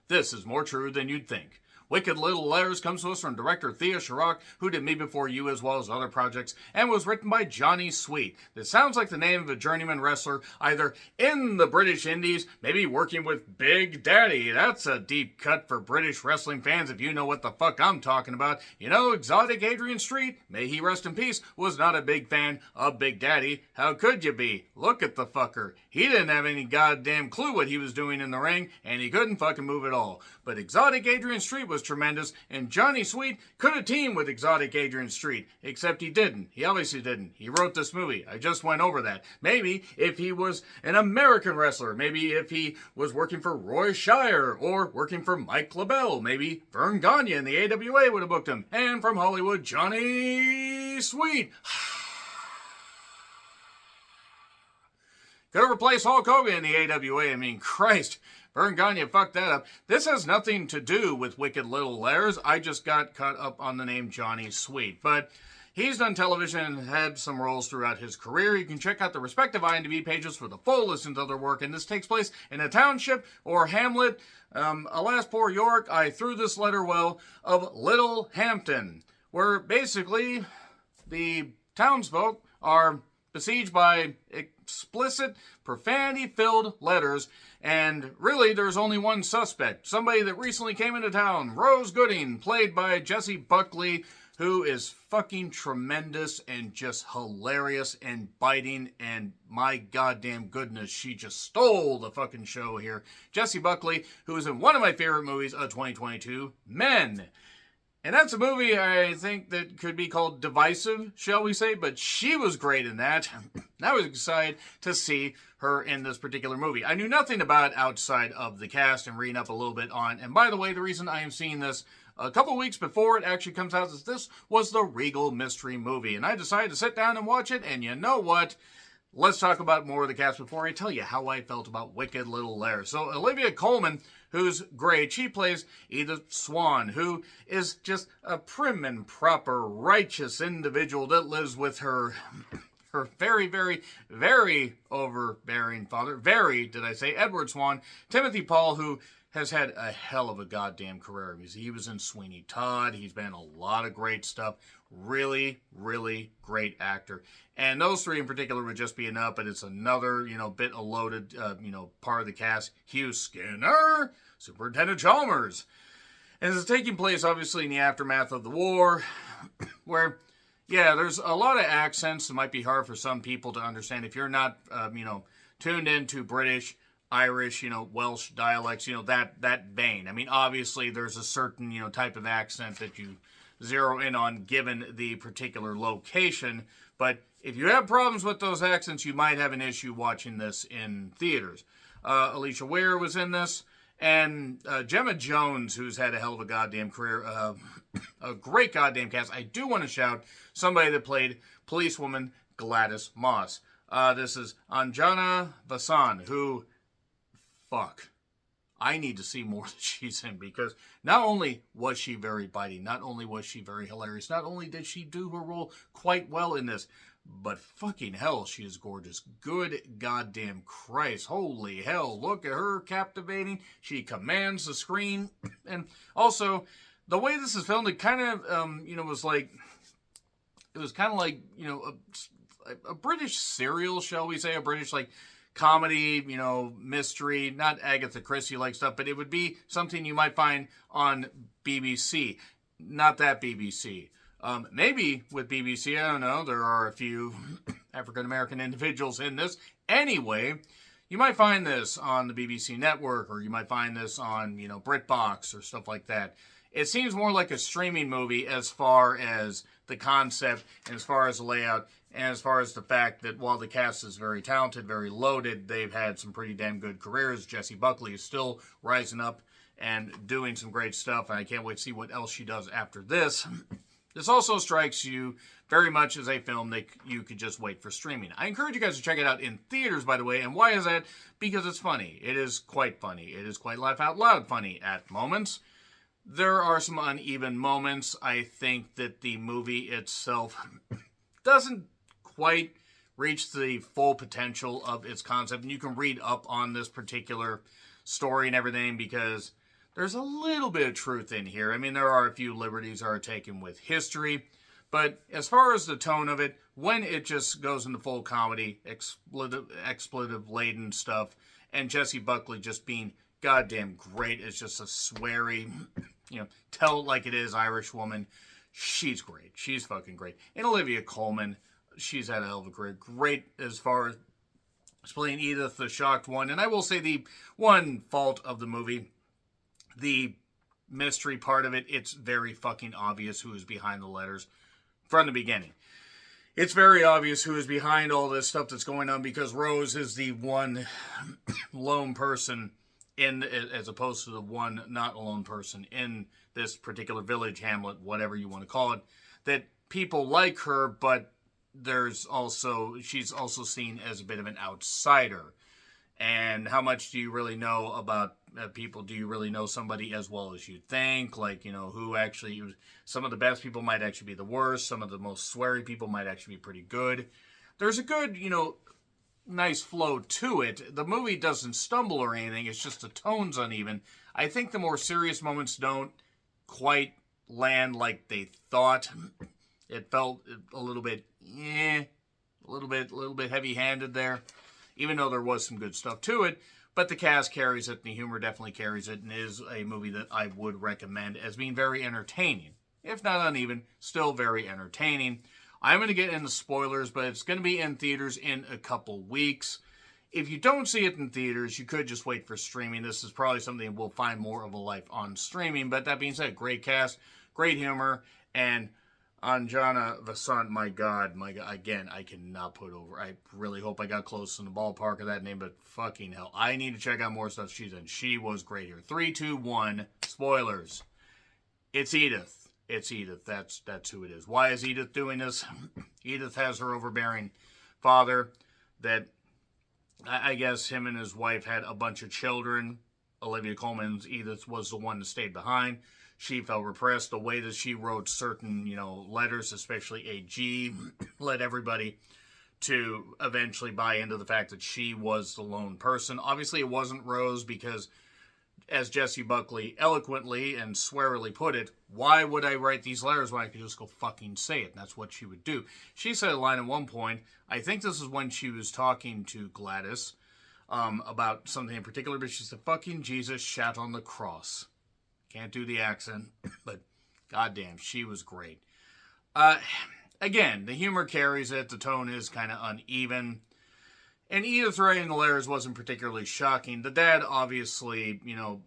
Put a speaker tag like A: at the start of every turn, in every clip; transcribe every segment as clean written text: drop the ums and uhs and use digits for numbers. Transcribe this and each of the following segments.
A: This is more true than you'd think. Wicked Little Letters comes to us from director Thea Chirac, who did Me Before You as well as other projects, and was written by Johnny Sweet. This sounds like the name of a journeyman wrestler, either in the British Indies, maybe working with Big Daddy. That's a deep cut for British wrestling fans if you know what the fuck I'm talking about. You know, exotic Adrian Street, may he rest in peace, was not a big fan of Big Daddy. How could you be? Look at the fucker. He didn't have any goddamn clue what he was doing in the ring, and he couldn't fucking move at all. But exotic Adrian Street was tremendous, and Johnny Sweet could have teamed with exotic Adrian Street, except he didn't. He obviously didn't. He wrote this movie. I just went over that. Maybe if he was an American wrestler, maybe if he was working for Roy Shire or working for Mike LaBelle, maybe Vern Gagne in the AWA would have booked him. And from Hollywood, Johnny Sweet. Could have replaced Hulk Hogan in the AWA. I mean, Christ. Vern Gagne fucked that up. This has nothing to do with Wicked Little Letters. I just got caught up on the name Johnny Sweet. But he's done television and had some roles throughout his career. You can check out the respective IMDb pages for the full list of their work. And this takes place in a township or hamlet. Alas, poor York, I threw this letter well, of Little Hampton, where basically the townsfolk are besieged by explicit, profanity-filled letters, and really there's only one suspect, somebody that recently came into town, Rose Gooding, played by Jessie Buckley, who is fucking tremendous and just hilarious and biting, and my goddamn goodness, she just stole the fucking show here. Jessie Buckley, who is in one of my favorite movies of 2022, Men. And that's a movie I think that could be called divisive, shall we say, but she was great in that. I was excited to see her in this particular movie. I knew nothing about it outside of the cast and reading up a little bit on. And by the way, the reason I am seeing this a couple weeks before it actually comes out is this was the Regal Mystery Movie. And I decided to sit down and watch it, and you know what? Let's talk about more of the cast before I tell you how I felt about Wicked Little Letters. So Olivia Colman, who's great, she plays Edith Swan, who is just a prim and proper, righteous individual that lives with her very, very, very overbearing father. Edward Swan. Timothy Paul, who has had a hell of a goddamn career. He was in Sweeney Todd. He's been in a lot of great stuff. Really, really great actor. And those three in particular would just be enough, but it's another, bit of loaded, part of the cast. Hugh Skinner, Superintendent Chalmers. And this is taking place, obviously, in the aftermath of the war, where, yeah, there's a lot of accents that might be hard for some people to understand. If you're not, tuned into British, Irish, Welsh dialects, that vein. I mean, obviously, there's a certain, type of accent that you zero in on given the particular location. But if you have problems with those accents, you might have an issue watching this in theaters. Alicia Weir was in this. And Gemma Jones, who's had a hell of a goddamn career. A great goddamn cast. I do want to shout somebody that played policewoman Gladys Moss. This is Anjana Vasan, who... Fuck. I need to see more that she's in, because not only was she very biting, not only was she very hilarious, not only did she do her role quite well in this, but fucking hell, she is gorgeous. Good goddamn Christ. Holy hell. Look at her captivating. She commands the screen. And also, the way this is filmed, it kind of, was like, it was kind of like, a British serial, shall we say, a British, comedy, mystery, not Agatha Christie-like stuff, but it would be something you might find on BBC. Not that BBC. Maybe with BBC, I don't know, there are a few African-American individuals in this. Anyway, you might find this on the BBC network, or you might find this on, BritBox or stuff like that. It seems more like a streaming movie as far as the concept, and as far as the layout, and as far as the fact that while the cast is very talented, very loaded, they've had some pretty damn good careers. Jessie Buckley is still rising up and doing some great stuff, and I can't wait to see what else she does after this. This also strikes you very much as a film that you could just wait for streaming. I encourage you guys to check it out in theaters, by the way, and why is that? Because it's funny. It is quite funny. It is quite laugh out loud funny at moments. There are some uneven moments. I think that the movie itself doesn't quite reach the full potential of its concept. And you can read up on this particular story and everything, because there's a little bit of truth in here. I mean, there are a few liberties are taken with history, but as far as the tone of it, when it just goes into full comedy, expletive-laden stuff, and Jessie Buckley just being goddamn great as just a sweary, tell it like it is Irish woman, she's great. She's fucking great. And Olivia Colman, she's had a hell of a career. Great as far as playing Edith, the shocked one. And I will say the one fault of the movie, the mystery part of it, it's very fucking obvious who is behind the letters from the beginning. It's very obvious who is behind all this stuff that's going on because Rose is the one lone person as opposed to the one not alone person in this particular village, hamlet, whatever you want to call it, that people like her, but she's also seen as a bit of an outsider. And how much do you really know about people? Do you really know somebody as well as you think? Like, who actually, some of the best people might actually be the worst. Some of the most sweary people might actually be pretty good. There's a good, nice flow to it. The movie doesn't stumble or anything. It's just the tone's uneven. I think the more serious moments don't quite land like they thought. It felt a little bit, a little bit heavy-handed there, even though there was some good stuff to it. But the cast carries it, and the humor definitely carries it, and is a movie that I would recommend as being very entertaining. If not uneven, still very entertaining. I'm going to get into spoilers, but it's going to be in theaters in a couple weeks. If you don't see it in theaters, you could just wait for streaming. This is probably something we'll find more of a life on streaming. But that being said, great cast, great humor, and Anjana Vasan, my God, again, I cannot put over. I really hope I got close in the ballpark of that name, but fucking hell, I need to check out more stuff she's in. She was great here. 3, 2, 1, spoilers. It's Edith. It's Edith. That's who it is. Why is Edith doing this? Edith has her overbearing father that, I guess him and his wife had a bunch of children. Olivia Colman's Edith was the one that stayed behind. She felt repressed. The way that she wrote certain, letters, especially AG, led everybody to eventually buy into the fact that she was the lone person. Obviously, it wasn't Rose because, as Jessie Buckley eloquently and swearily put it, why would I write these letters when I could just go fucking say it? And that's what she would do. She said a line at one point, I think this is when she was talking to Gladys about something in particular, but she said, fucking Jesus shat on the cross. Can't do the accent, but goddamn, she was great. Again, the humor carries it. The tone is kind of uneven. And Edith writing the letters wasn't particularly shocking. The dad, obviously,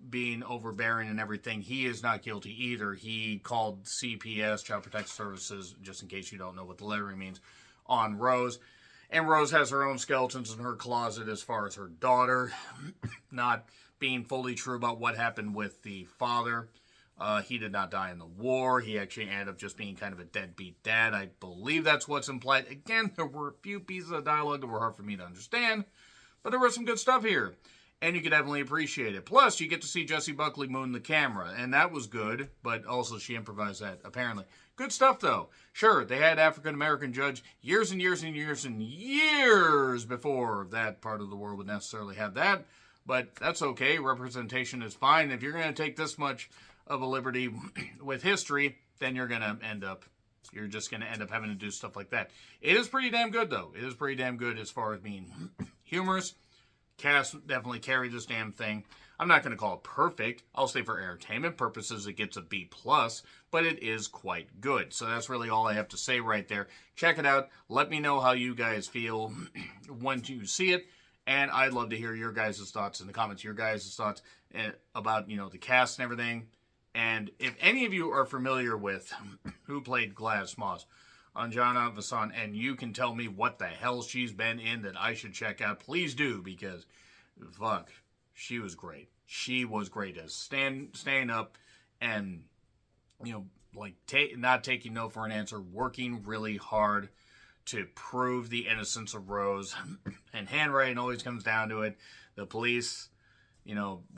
A: being overbearing and everything, he is not guilty either. He called CPS, Child Protective Services, just in case you don't know what the lettering means, on Rose. And Rose has her own skeletons in her closet as far as her daughter. Not being fully true about what happened with the father. He did not die in the war. He actually ended up just being kind of a deadbeat dad. I believe that's what's implied. Again, there were a few pieces of dialogue that were hard for me to understand, but there was some good stuff here, and you could definitely appreciate it. Plus, you get to see Jessie Buckley moon the camera, and that was good, but also she improvised that, apparently. Good stuff, though. Sure, they had African-American judge years and years and years and years before that part of the world would necessarily have that, but that's okay. Representation is fine. If you're going to take this much of a liberty with history, then you're just going to end up having to do stuff like that. It is pretty damn good, though. It is pretty damn good as far as being humorous. Cast definitely carried this damn thing. I'm not going to call it perfect. I'll say for entertainment purposes, it gets a B+, but it is quite good. So that's really all I have to say right there. Check it out. Let me know how you guys feel when you see it. And I'd love to hear your guys' thoughts in the comments, your guys' thoughts about, the cast and everything. And if any of you are familiar with who played Gladys Moss, Anjana Vasan, and you can tell me what the hell she's been in that I should check out, please do, because, fuck, she was great. She was great as staying up and, not taking no for an answer, working really hard to prove the innocence of Rose. And handwriting always comes down to it. The police,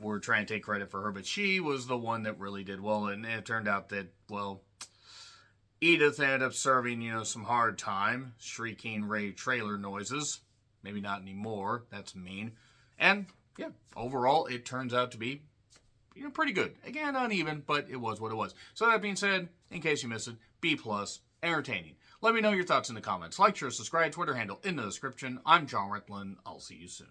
A: were trying to take credit for her, but she was the one that really did well. And it turned out that, Edith ended up serving, some hard time, shrieking Ray trailer noises. Maybe not anymore. That's mean. And, yeah, overall, it turns out to be pretty good. Again, uneven, but it was what it was. So that being said, in case you missed it, B+, entertaining. Let me know your thoughts in the comments. Like, share, subscribe, Twitter handle in the description. I'm John Ritlin. I'll see you soon.